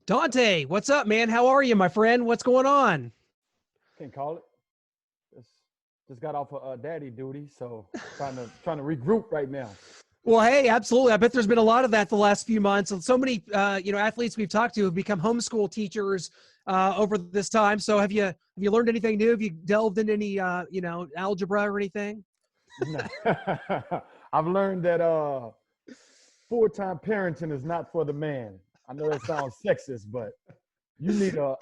Dante, what's up, man? How are you, my friend? What's going on? Can't call it. Just, just got off of daddy duty, so trying to regroup right now. Well, hey, absolutely. I bet there's been a lot of that the last few months. And so many, athletes we've talked to have become homeschool teachers over this time. So have you learned anything new? Have you delved into any, algebra or anything? Nah. I've learned that full-time parenting is not for the man. I know that sounds sexist, but you need an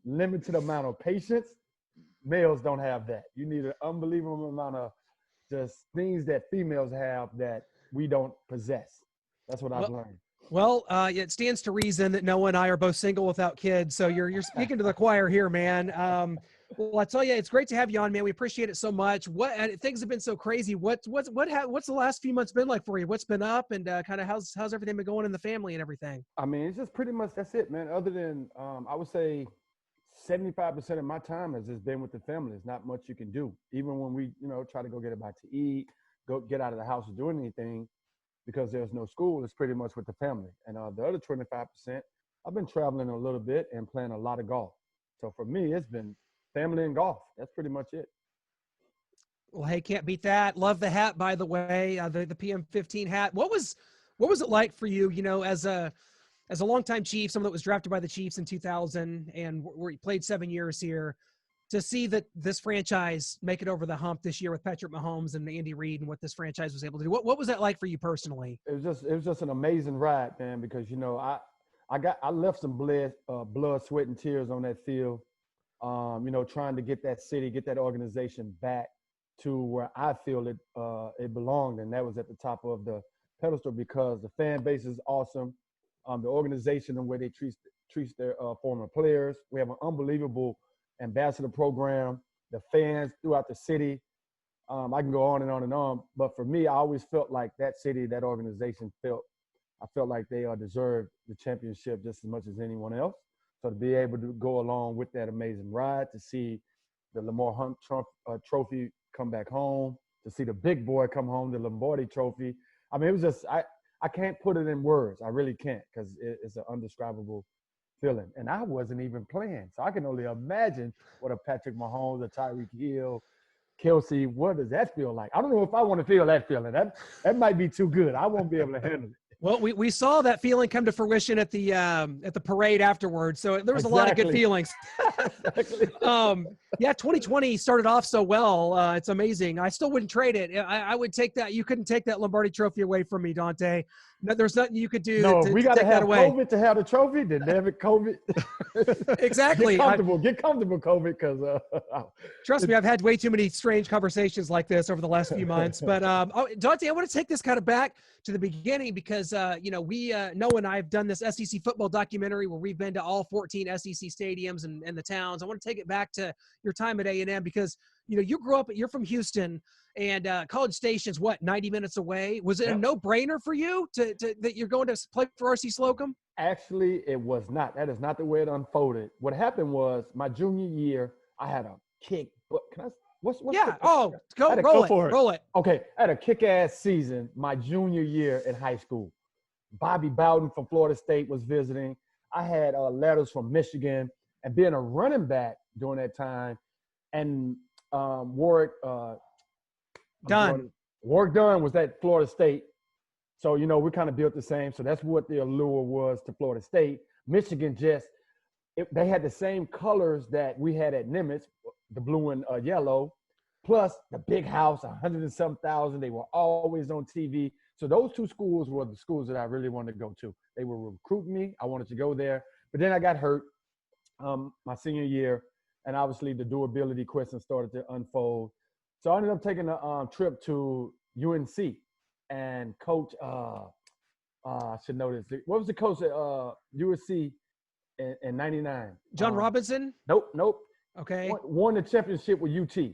unlimited amount of patience. Males don't have that. You need an unbelievable amount of just things that females have that we don't possess. That's what I've Well, learned. it stands to reason that Noah and I are both single without kids. So you're speaking to the choir here, man. Well, I tell you, it's great to have you on, man. We appreciate it so much. Things have been so crazy. What's the last few months been like for you? What's been up, and kind of how's everything been going in the family and everything? I mean, it's just pretty much that's it, man. Other than I would say 75% of my time has just been with the family. There's not much you can do. Even when we, try to go get a bite to eat, go get out of the house or do anything because there's no school, it's pretty much with the family. And the other 25%, I've been traveling a little bit and playing a lot of golf. So for me, it's been family and golf. That's pretty much it. Well, hey, can't beat that. Love the hat, by the way, the PM15 hat. What was it like for you? As a longtime Chief, someone that was drafted by the Chiefs in 2000 and where he played 7 years here, to see that this franchise make it over the hump this year with Patrick Mahomes and Andy Reid and what this franchise was able to do. What was that like for you personally? It was just an amazing ride, man, because I left some blood, sweat, and tears on that field. Trying to get that city, get that organization back to where I feel it belonged, and that was at the top of the pedestal because the fan base is awesome. The organization and where they treats their former players. We have an unbelievable ambassador program. The fans throughout the city. I can go on and on and on, but for me, I always felt like that city, that organization I felt like they deserved the championship just as much as anyone else. So to be able to go along with that amazing ride, to see the Lamar Hunt Trophy come back home, to see the big boy come home, the Lombardi Trophy. I mean, it was just I can't put it in words. I really can't because it's an undescribable feeling. And I wasn't even playing, so I can only imagine what a Patrick Mahomes, a Tyreek Hill, Kelsey. What does that feel like? I don't know if I want to feel that feeling. That might be too good. I won't be able to handle it. Well, we saw that feeling come to fruition at the parade afterwards. So there was a lot of good Exactly. feelings. Exactly. 2020 started off so well. It's amazing. I still wouldn't trade it. I would take that. You couldn't take that Lombardi Trophy away from me, Dante. No, there's nothing you could do No, to we got to take that have away. COVID to have the trophy. Then damn it, COVID. Exactly. Get comfortable, COVID, because Trust me, I've had way too many strange conversations like this over the last few months. But Dante, I want to take this kind of back to the beginning because Noah and I have done this SEC football documentary where we've been to all 14 SEC stadiums and the towns. I want to take it back to your time at A&M because you grew up. You're from Houston, and College Station's 90 minutes away. Was it a Yep. no-brainer for you to that you're going to play for RC Slocum? Actually, it was not. That is not the way it unfolded. What happened was my junior year, I had a kick. But can I? What's Yeah. the- Oh, I had to roll go it. for Roll it. Okay, I had a kick-ass season my junior year in high school. Bobby Bowden from Florida State was visiting. I had letters from Michigan, and being a running back during that time, and Warwick Done. Warwick Dunn was at Florida State. So, we kind of built the same. So that's what the allure was to Florida State. Michigan they had the same colors that we had at Nimitz, the blue and yellow, plus the big house, 100 and some thousand. They were always on TV. So those two schools were the schools that I really wanted to go to. They were recruiting me. I wanted to go there. But then I got hurt my senior year, and obviously the durability question started to unfold. So I ended up taking a trip to UNC, and coach, I should know this. What was the coach at USC in '99? John Robinson. Nope. Okay. Won the championship with UT.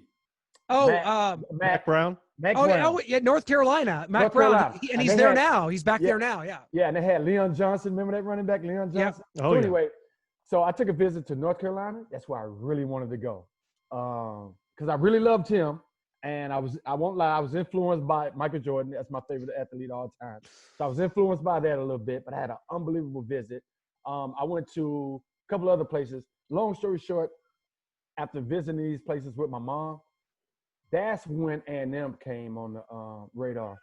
Oh, Mac Brown. Mac Oh, Brown. Yeah, North Carolina. Matt North Brown, Carolina. and And he's they there had- now. He's back Yeah. there now. Yeah. Yeah, and they had Leon Johnson. Remember that running back, Leon Yep. Johnson? Oh, So yeah. anyway, so I took a visit to North Carolina. That's where I really wanted to go because I really loved him. And I won't lie, I was influenced by Michael Jordan. That's my favorite athlete of all time. So I was influenced by that a little bit, but I had an unbelievable visit. I went to a couple other places. Long story short, after visiting these places with my mom, that's when A&M came on the radar.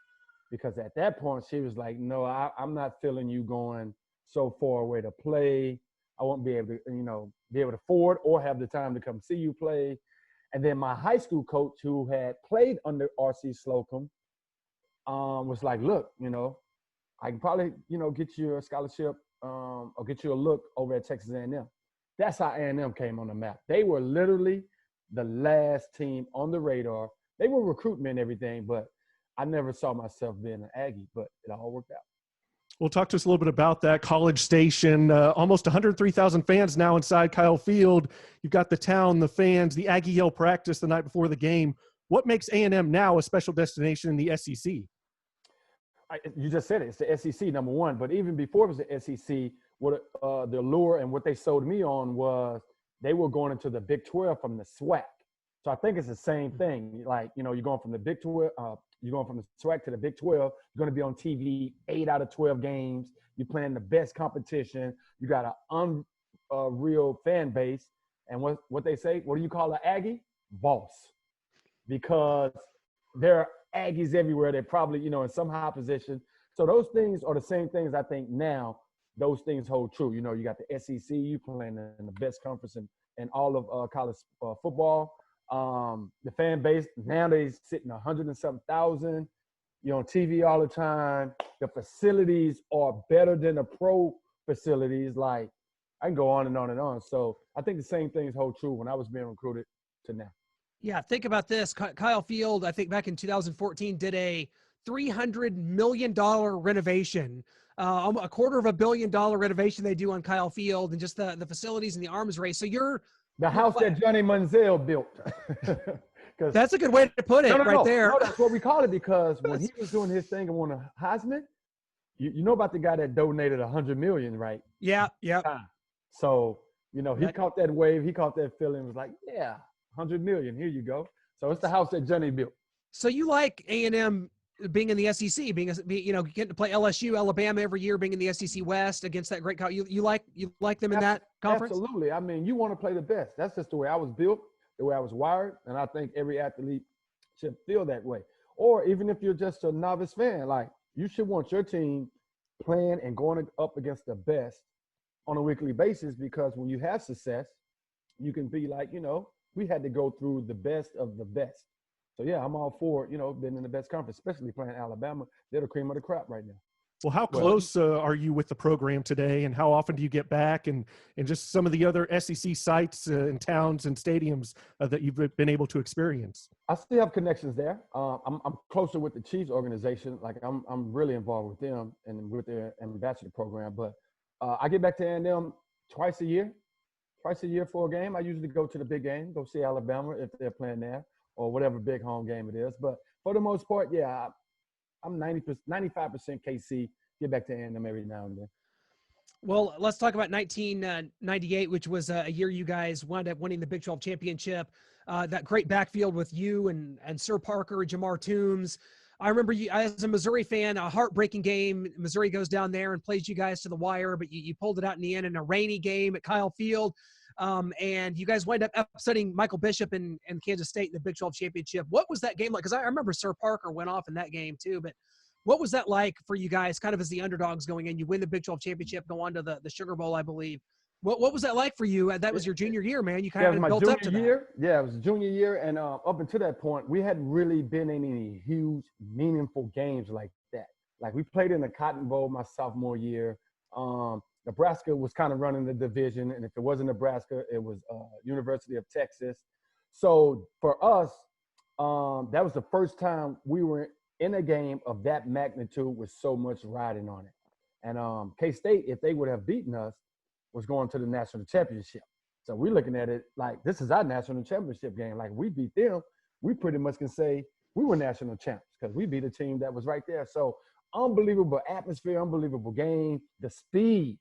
Because at that point, she was like, no, I'm not feeling you going so far away to play. I won't be able to, be able to afford or have the time to come see you play. And then my high school coach, who had played under R.C. Slocum, was like, look, I can probably, get you a scholarship or get you a look over at Texas A&M. That's how A&M came on the map. They were literally the last team on the radar. They were recruiting and everything, but I never saw myself being an Aggie, but it all worked out. Well, talk to us a little bit about that. College Station, almost 103,000 fans now inside Kyle Field. You've got the town, the fans, the Aggie Yell practice the night before the game. What makes A&M now a special destination in the SEC? You just said it. It's the SEC, number one. But even before it was the SEC, what the allure and what they sold me on was they were going into the Big 12 from the SWAC. So I think it's the same thing. Like, you're going from the Big 12, you're going from the SWAC to the Big 12. You're going to be on TV 8 out of 12 games. You're playing the best competition. You got an unreal fan base. And what they say, what do you call an Aggie? Boss. Because there are Aggies everywhere. They're probably, in some high position. So those things are the same things I think now. Those things hold true. You got the SEC. You playing in the best conference in all of college football. The fan base, now they sitting 100 and something thousand. You're on TV all the time. The facilities are better than the pro facilities. Like, I can go on and on and on. So I think the same things hold true when I was being recruited to now. Yeah, think about this. Kyle Field, I think back in 2014, did a $300 million renovation, a $250 million renovation they do on Kyle Field, and just the facilities and the arms race. So you're the house that Johnny Manziel built. That's a good way to put it there. No, that's what we call it, because when he was doing his thing and won a Heisman, you know about the guy that donated $100 million, right? Yeah. So, he caught that wave, he caught that feeling, was like, yeah, $100 million, here you go. So it's the house that Johnny built. So you like A&M being in the SEC, getting to play LSU, Alabama every year, being in the SEC West against that great college. You like them in that conference? Absolutely. I mean, you want to play the best. That's just the way I was built, the way I was wired, and I think every athlete should feel that way. Or even if you're just a novice fan, like, you should want your team playing and going up against the best on a weekly basis, because when you have success, you can be like, we had to go through the best of the best. So, yeah, I'm all for, being in the best conference, especially playing Alabama. They're the cream of the crop right now. Well, how close are you with the program today, and how often do you get back, and just some of the other SEC sites and towns and stadiums that you've been able to experience? I still have connections there. I'm closer with the Chiefs organization. Like, I'm really involved with them and with their ambassador program. But I get back to A&M twice a year for a game. I usually go to the big game, go see Alabama if they're playing there, or whatever big home game it is. But for the most part, yeah, I'm 95% KC, get back to A&M every now and then. Well, let's talk about 1998, which was a year you guys wound up winning the Big 12 championship. That great backfield with you and Sir Parker, Jamar Toombs. I remember you as a Missouri fan, a heartbreaking game. Missouri goes down there and plays you guys to the wire, but you pulled it out in the end in a rainy game at Kyle Field. And you guys wind up upsetting Michael Bishop and Kansas State in the Big 12 championship. What was that game like? Because I remember Sir Parker went off in that game too, but what was that like for you guys kind of as the underdogs going in? You win the Big 12 championship, go on to the Sugar Bowl, I believe. What was that like for you? That was your junior year, man. You kind of built up to that. Yeah, it was junior year. And up until that point, we hadn't really been in any huge, meaningful games like that. Like, we played in the Cotton Bowl my sophomore year. Nebraska was kind of running the division. And if it wasn't Nebraska, it was University of Texas. So for us, that was the first time we were in a game of that magnitude with so much riding on it. And K-State, if they would have beaten us, was going to the national championship. So we're looking at it like, this is our national championship game. Like, we beat them, we pretty much can say we were national champs because we beat a team that was right there. So unbelievable atmosphere, unbelievable game. The speed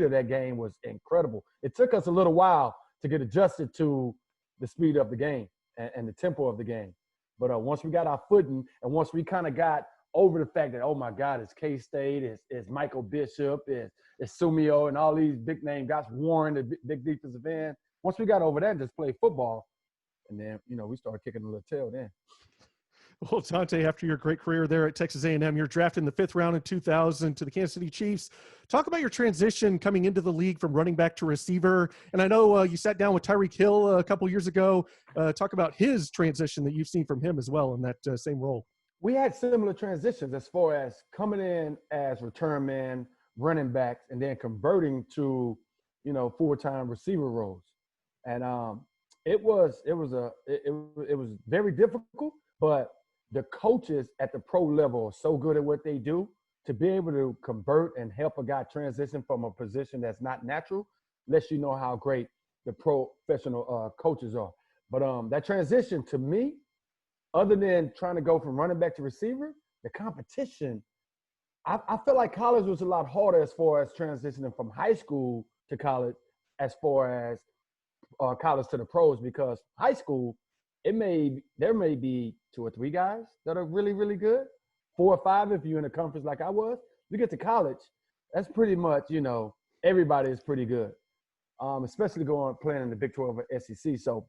of that game was incredible. It took us a little while to get adjusted to the speed of the game and the tempo of the game. But once we got our footing and once we kind of got over the fact that, oh my God, it's K-State, it's Michael Bishop, it's Sumio, and all these big name guys, Warren, the big defensive end. Once we got over that and just played football, and then, we started kicking a little tail then. Well, Dante, after your great career there at Texas A&M, you're drafted in the 5th round in 2000 to the Kansas City Chiefs. Talk about your transition coming into the league from running back to receiver. And I know you sat down with Tyreek Hill a couple years ago. Talk about his transition that you've seen from him as well in that same role. We had similar transitions as far as coming in as return man, running backs, and then converting to, full-time receiver roles. And it was very difficult, but the coaches at the pro level are so good at what they do to be able to convert and help a guy transition from a position that's not natural lets you know how great the professional coaches are. But that transition to me, other than trying to go from running back to receiver, the competition, I feel like college was a lot harder as far as transitioning from high school to college as far as college to the pros, because high school, there may be 2 or 3 guys that are really, really good, 4 or 5 if you're in a conference like I was. You get to college, that's pretty much, everybody is pretty good, especially playing in the Big 12 or SEC. So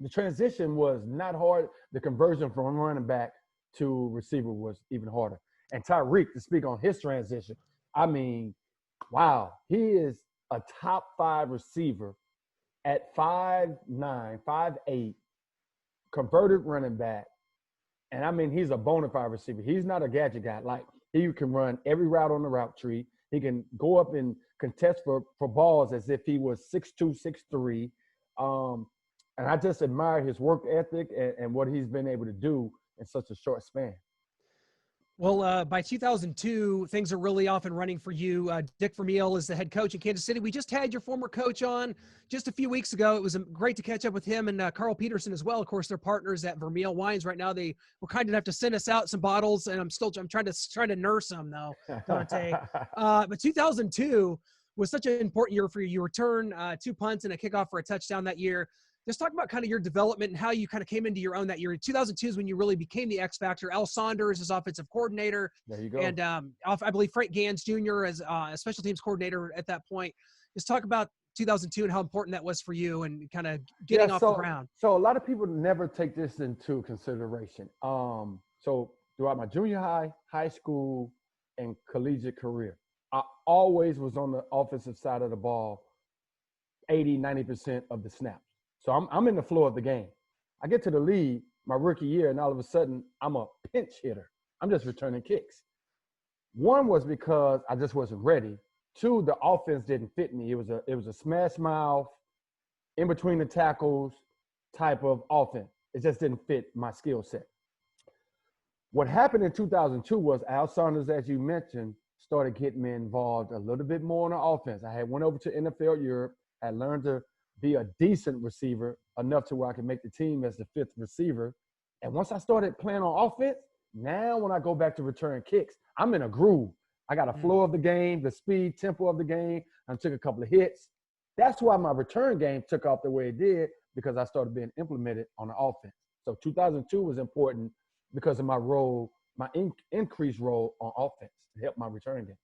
the transition was not hard. The conversion from running back to receiver was even harder. And Tyreek, to speak on his transition, I mean, wow, he is a top 5 receiver at 5'9", 5'8", converted running back. And I mean, he's a bona fide receiver. He's not a gadget guy. Like, he can run every route on the route tree. He can go up and contest for balls as if he was 6'2", 6'3". And I just admire his work ethic and what he's been able to do in such a short span. Well, by 2002, things are really off and running for you. Dick Vermeil is the head coach in Kansas City. We just had your former coach on just a few weeks ago. It was great to catch up with him and Carl Peterson as well. Of course, they're partners at Vermeil Wines right now. They were kind enough to send us out some bottles, and I'm trying to nurse them though, Dante. But 2002 was such an important year for you. You return 2 punts and a kickoff for a touchdown that year. Just talk about kind of your development and how you kind of came into your own that year. 2002 is when you really became the X factor. Al Saunders is offensive coordinator. There you go. And I believe Frank Gans Jr. as a special teams coordinator at that point. Just talk about 2002 and how important that was for you and kind of getting off the ground. So a lot of people never take this into consideration. So throughout my junior high school, and collegiate career, I always was on the offensive side of the ball 80, 90% of the snaps. So I'm in the flow of the game. I get to the league my rookie year, and all of a sudden, I'm a pinch hitter. I'm just returning kicks. 1 was because I just wasn't ready. 2, the offense didn't fit me. It was a smash mouth, in between the tackles type of offense. It just didn't fit my skill set. What happened in 2002 was Al Saunders, as you mentioned, started getting me involved a little bit more on the offense. I had went over to NFL Europe. I learned to be a decent receiver, enough to where I could make the team as the 5th receiver. And once I started playing on offense, now when I go back to return kicks, I'm in a groove. I got a flow of the game, the speed, tempo of the game. I took a couple of hits. That's why my return game took off the way it did, because I started being implemented on the offense. So 2002 was important because of my role, my increased role on offense to help my return game.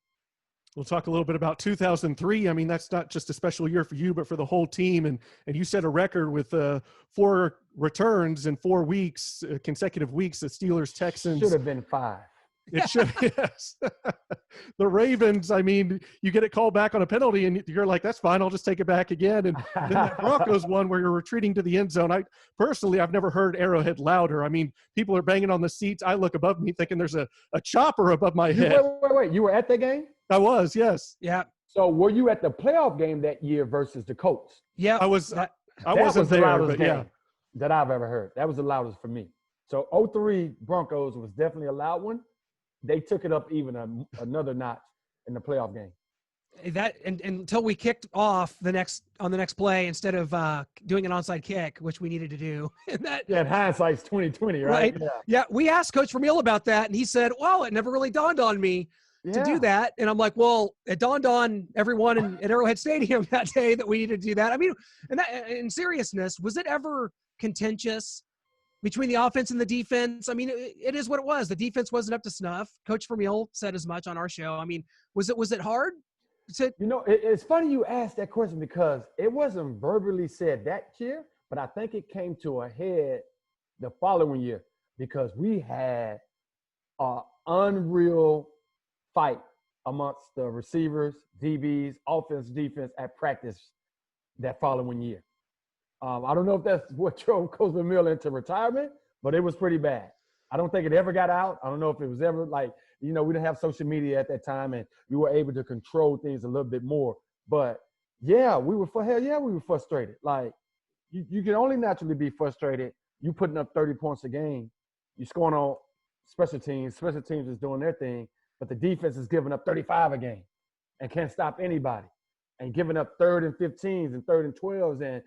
We'll talk a little bit about 2003. I mean, that's not just a special year for you, but for the whole team. And you set a record with 4 returns in 4 weeks, consecutive weeks. The Steelers, Texans. Should have been 5. It should, yes. The Ravens, I mean, you get it called back on a penalty, and you're like, that's fine, I'll just take it back again. And then that Broncos one where you're retreating to the end zone. I've never heard Arrowhead louder. I mean, people are banging on the seats. I look above me thinking there's a chopper above my head. Wait. You were at that game? I was, yes. Yeah. So were you at the playoff game that year versus the Colts? Yeah. I wasn't there, but yeah. That I've ever heard. That was the loudest for me. So 03 Broncos was definitely a loud one. They took it up even another notch in the playoff game. That and until we kicked off on the next play instead of doing an onside kick, which we needed to do. And hindsight's 2020, right? Yeah. We asked Coach Vermeil about that, and he said, "Well, it never really dawned on me to do that." And I'm like, "Well, it dawned on everyone at Arrowhead Stadium that day that we needed to do that." I mean, and that, in seriousness, was it ever contentious between the offense and the defense. I mean, it is what it was. The defense wasn't up to snuff. Coach Vermeil said as much on our show. I mean, was it hard? It's funny you asked that question because it wasn't verbally said that year, but I think it came to a head the following year because we had an unreal fight amongst the receivers, DBs, offense, defense at practice that following year. I don't know if that's what drove Coach Vermeil into retirement, but it was pretty bad. I don't think it ever got out. I don't know if it was ever like, we didn't have social media at that time and we were able to control things a little bit more. But yeah, we were frustrated. Like you can only naturally be frustrated. You putting up 30 points a game. You scoring on special teams. Special teams is doing their thing, but the defense is giving up 35 a game and can't stop anybody and giving up 3rd and 15s and 3rd and 12s. And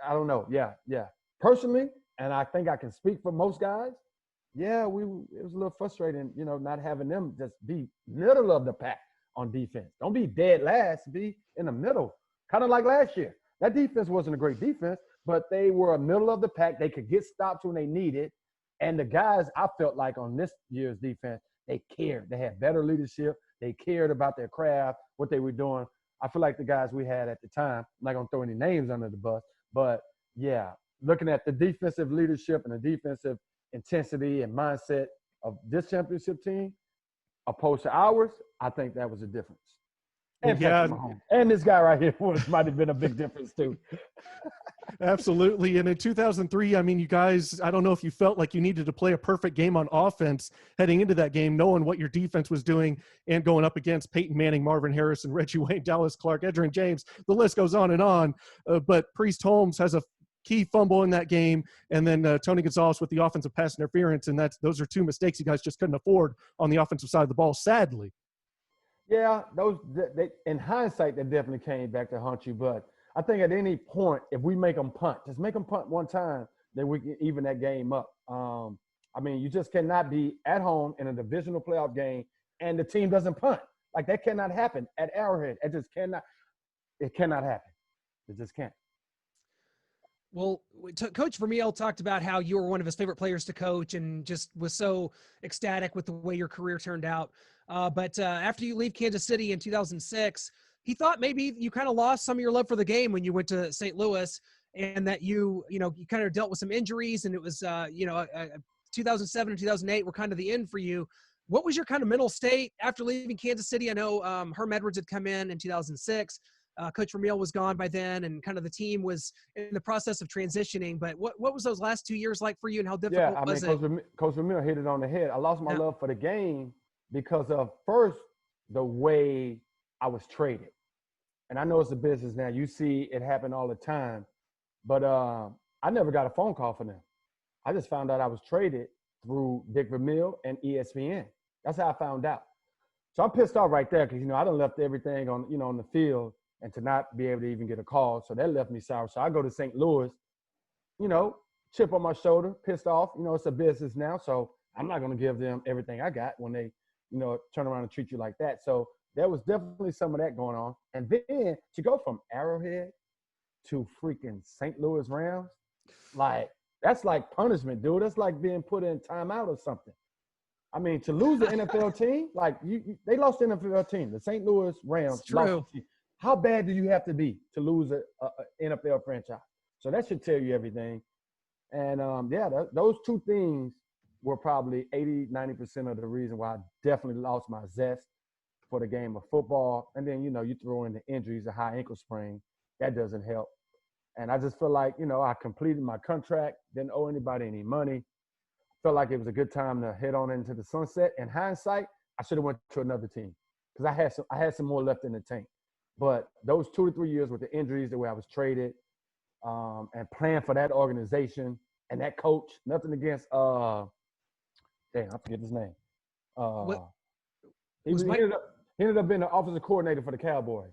I don't know. Yeah. Personally, and I think I can speak for most guys, yeah, it was a little frustrating, not having them just be middle of the pack on defense. Don't be dead last, be in the middle. Kind of like last year. That defense wasn't a great defense, but they were a middle of the pack. They could get stops when they needed. And the guys, I felt like on this year's defense, they cared. They had better leadership. They cared about their craft, what they were doing. I feel like the guys we had at the time, I'm not going to throw any names under the bus, but yeah, looking at the defensive leadership and the defensive intensity and mindset of this championship team opposed to ours, I think that was a difference. And and this guy right here might have been a big difference too. Absolutely. And in 2003, I mean, you guys, I don't know if you felt like you needed to play a perfect game on offense heading into that game, knowing what your defense was doing and going up against Peyton Manning, Marvin Harrison, Reggie Wayne, Dallas Clark, Edgerrin James. The list goes on and on. But Priest Holmes has a key fumble in that game, and then Tony Gonzalez with the offensive pass interference, and those are two mistakes you guys just couldn't afford on the offensive side of the ball, sadly. Yeah, in hindsight, that definitely came back to haunt you, but I think at any point, if we make them punt, just make them punt one time, then we can even that game up. I mean, you just cannot be at home in a divisional playoff game and the team doesn't punt. Like, that cannot happen at Arrowhead. It just cannot. It cannot happen. It just can't. Well, Coach Vermeil talked about how you were one of his favorite players to coach and just was so ecstatic with the way your career turned out. But after you leave Kansas City in 2006, he thought maybe you kind of lost some of your love for the game when you went to St. Louis, and that you kind of dealt with some injuries, and it was 2007 and 2008 were kind of the end for you. What was your kind of mental state after leaving Kansas City? I know Herm Edwards had come in 2006. Coach Vermeil was gone by then, and kind of the team was in the process of transitioning. But what was those last 2 years like for you, and how difficult was it? Coach Vermeil hit it on the head. I lost my love for the game because of, first, the way I was traded. And I know it's a business now. You see it happen all the time. But I never got a phone call from them. I just found out I was traded through Dick Vermeil and ESPN. That's how I found out. So I'm pissed off right there because, I done left everything on the field, and to not be able to even get a call. So that left me sour. So I go to St. Louis, chip on my shoulder, pissed off. It's a business now. So I'm not going to give them everything I got when they, turn around and treat you like that. So there was definitely some of that going on. And then to go from Arrowhead to freaking St. Louis Rams, like, that's like punishment, dude. That's like being put in timeout or something. I mean, to lose the NFL team, like they lost the NFL team. The St. Louis Rams lost the team. How bad do you have to be to lose a NFL franchise? So that should tell you everything. And those two things were probably 80-90% of the reason why I definitely lost my zest for the game of football. And then, you throw in the injuries, a high ankle sprain. That doesn't help. And I just feel like, I completed my contract, didn't owe anybody any money. Felt like it was a good time to head on into the sunset. In hindsight, I should have went to another team because I had some more left in the tank. But those 2 to 3 years with the injuries, the way I was traded, and playing for that organization and that coach, nothing against I forget his name. He ended up being the offensive coordinator for the Cowboys.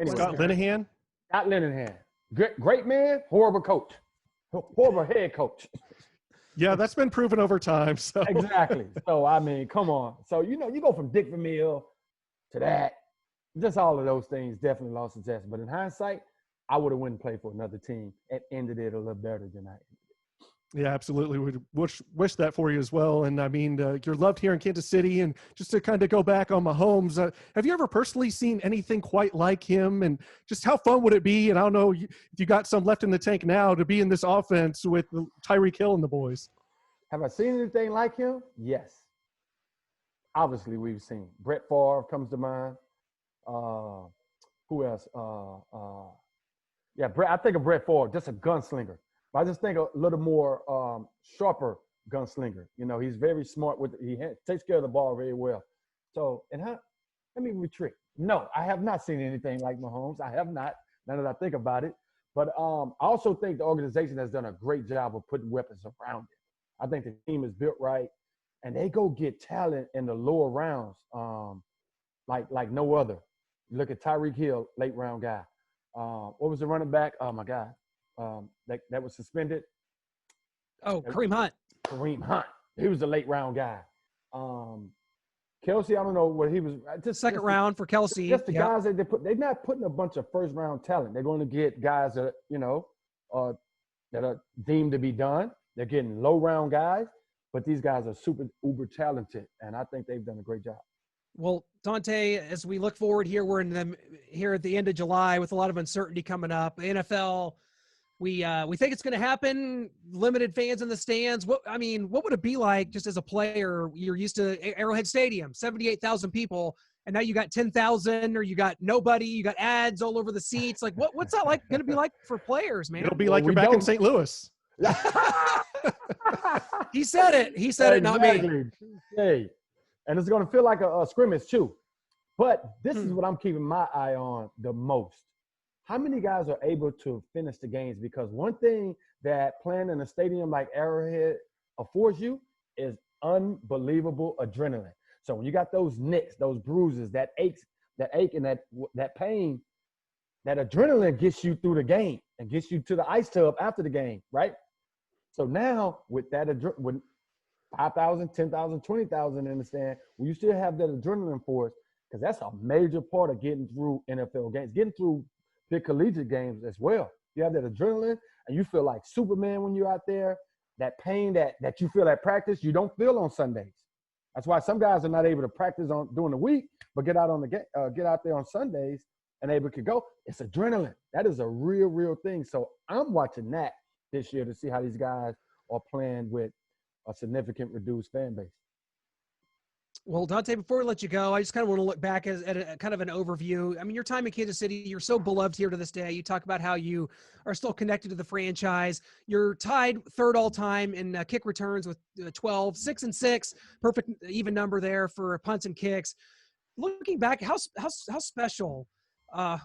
Scott Linehan? Scott Linehan. Great man, horrible coach. Horrible head coach. Yeah, that's been proven over time. So exactly. So, I mean, come on. So, you go from Dick Vermeil to that. Just all of those things definitely lost the zest. But in hindsight, I would have went and played for another team and ended it a little better than I ended it. Yeah, absolutely. We wish that for you as well. And I mean, you're loved here in Kansas City. And just to kind of go back on Mahomes, have you ever personally seen anything quite like him? And just how fun would it be? And I don't know if you got some left in the tank now to be in this offense with Tyreek Hill and the boys. Have I seen anything like him? Yes. Obviously, we've seen. Brett Favre comes to mind. Who else? I think of Brett Favre, just a gunslinger. But I just think a little more sharper gunslinger. You know, he's very smart takes care of the ball very well. So, let me retreat. No, I have not seen anything like Mahomes. I have not, now that I think about it. But I also think the organization has done a great job of putting weapons around it. I think the team is built right, and they go get talent in the lower rounds like no other. You look at Tyreek Hill, late round guy. What was the running back? Oh, my God. That was suspended. Oh, Kareem Hunt. Kareem Hunt. He was a late round guy. Kelsey, I don't know what he was. Second round for Kelsey. Just the guys that they're not putting a bunch of first round talent. They're going to get guys that, that are deemed to be done. They're getting low round guys, but these guys are super uber talented, and I think they've done a great job. Well, Dante, as we look forward here, we're here at the end of July with a lot of uncertainty coming up. NFL, we think it's going to happen. Limited fans in the stands. What would it be like just as a player? You're used to Arrowhead Stadium, 78,000 people, and now you got 10,000, or you got nobody. You got ads all over the seats. Like, what's that like going to be like for players, man? It'll be like you're back in St. Louis. He said it. He said it, not me. Hey. And it's going to feel like a scrimmage, too. But this is what I'm keeping my eye on the most. How many guys are able to finish the games? Because one thing that playing in a stadium like Arrowhead affords you is unbelievable adrenaline. So when you got those nicks, those bruises, that ache and that pain, that adrenaline gets you through the game and gets you to the ice tub after the game, right? So now with that, with 5,000, 10,000, 20,000 in the stand, will you still have that adrenaline force? Because that's a major part of getting through NFL games, getting through big collegiate games as well. You have that adrenaline, and you feel like Superman when you're out there. That pain that you feel at practice, you don't feel on Sundays. That's why some guys are not able to practice during the week, but get out there on Sundays and able to go. It's adrenaline. That is a real thing. So I'm watching that this year to see how these guys are playing with a significant reduced fan base. Well, Dante, before we let you go, I just kind of want to look back at a kind of an overview. I mean, your time in Kansas City, you're so beloved here to this day. You talk about how you are still connected to the franchise. You're tied third all time in kick returns with 12, 6-6, perfect even number there for punts and kicks. Looking back, how special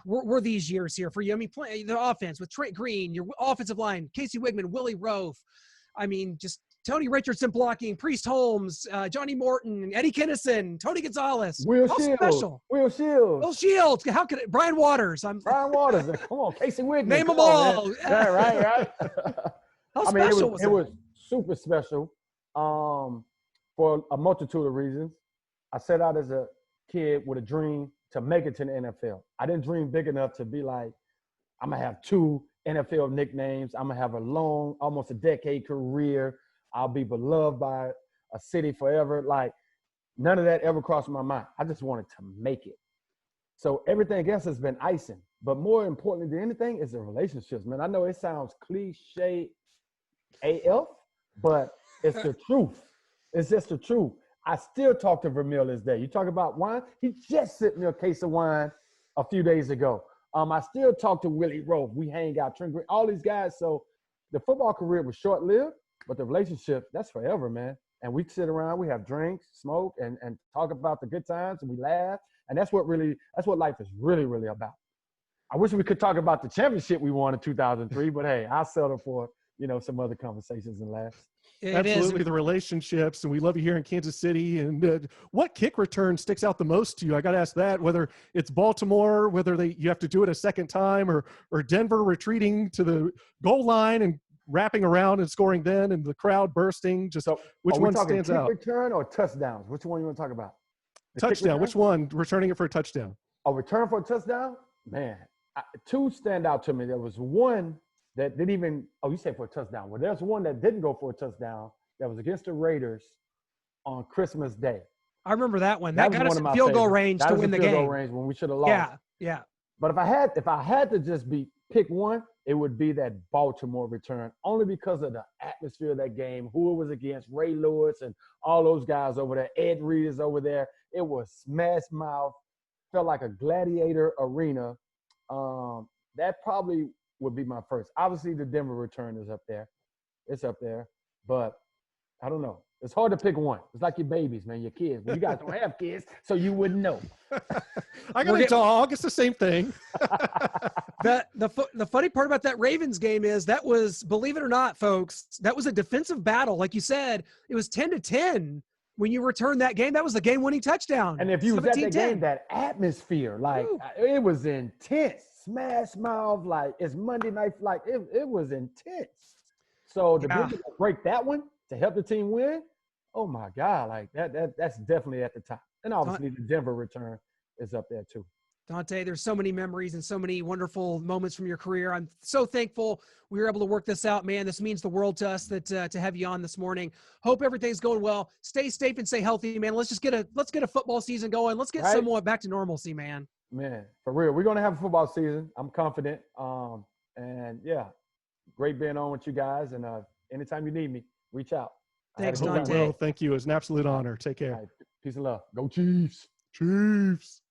were these years here for you? I mean, the offense with Trent Green, your offensive line, Casey Wigman, Willie Rofe. I mean, just Tony Richardson blocking, Priest Holmes, Johnny Morton, Eddie Kinnison, Tony Gonzalez. Will Shields. How could it? Brian Waters. Brian Waters. Come on, Casey Wigman. Name them all. Yeah, right. How special was it? It was super special for a multitude of reasons. I set out as a kid with a dream to make it to the NFL. I didn't dream big enough to be like, I'm going to have 2 NFL nicknames. I'm going to have a long, almost a decade career. I'll be beloved by a city forever. Like, none of that ever crossed my mind. I just wanted to make it. So everything else has been icing. But more importantly than anything is the relationships, man. I know it sounds cliche AF, but it's the truth. It's just the truth. I still talk to Vermeil this day. You talk about wine? He just sent me a case of wine a few days ago. I still talk to Willie Rowe. We hang out, Trent Green, all these guys. So the football career was short-lived, but the relationship, that's forever, man. And we sit around, we have drinks, smoke, and talk about the good times, and we laugh. And that's what life is really about. I wish we could talk about the championship we won in 2003, but hey, I'll settle for, some other conversations and laughs. Absolutely, the relationships, and we love you here in Kansas City. And what kick return sticks out the most to you? I got to ask that, whether it's Baltimore, whether you have to do it a second time, or Denver retreating to the goal line and wrapping around and scoring then, and the crowd bursting. Just which one stands out? Return or touchdowns? Which one you want to talk about? Touchdown. Which one? Returning it for a touchdown. A return for a touchdown? Man, two stand out to me. There was one that didn't even. Oh, you said for a touchdown. Well, there's one that didn't go for a touchdown. That was against the Raiders on Christmas Day. I remember that one. That That was got us one of in my field goal favorites. range That to was win in the field goal game. range when we should have lost. Yeah, yeah. But if I had to just pick one, it would be that Baltimore return, only because of the atmosphere of that game, who it was against, Ray Lewis and all those guys over there, Ed Reed is over there. It was smash mouth, felt like a gladiator arena. That probably would be my first. Obviously, the Denver return is up there. It's up there, but I don't know. It's hard to pick one. It's like your babies, man, your kids. Well, you guys don't have kids, so you wouldn't know. I got a dog. It's the same thing. The funny part about that Ravens game is that was, believe it or not, folks, that was a defensive battle. Like you said, it was 10-10 when you returned that game. That was the game-winning touchdown. And if you was at the 17-10. game, that atmosphere, like it was intense. Smash mouth, like it's Monday night, like it was intense. So to be able to break that one to help the team win, oh my God, like that's definitely at the top. And obviously the Denver return is up there too. Dante, there's so many memories and so many wonderful moments from your career. I'm so thankful we were able to work this out, man. This means the world to us that to have you on this morning. Hope everything's going well. Stay safe and stay healthy, man. Let's get a football season going. Let's get somewhat back to normalcy, man. Man, for real. We're gonna have a football season. I'm confident. And yeah, great being on with you guys. And anytime you need me, reach out. Thanks, Will. Dante. Thank you. It was an absolute honor. Take care. Right. Peace and love. Go Chiefs. Chiefs.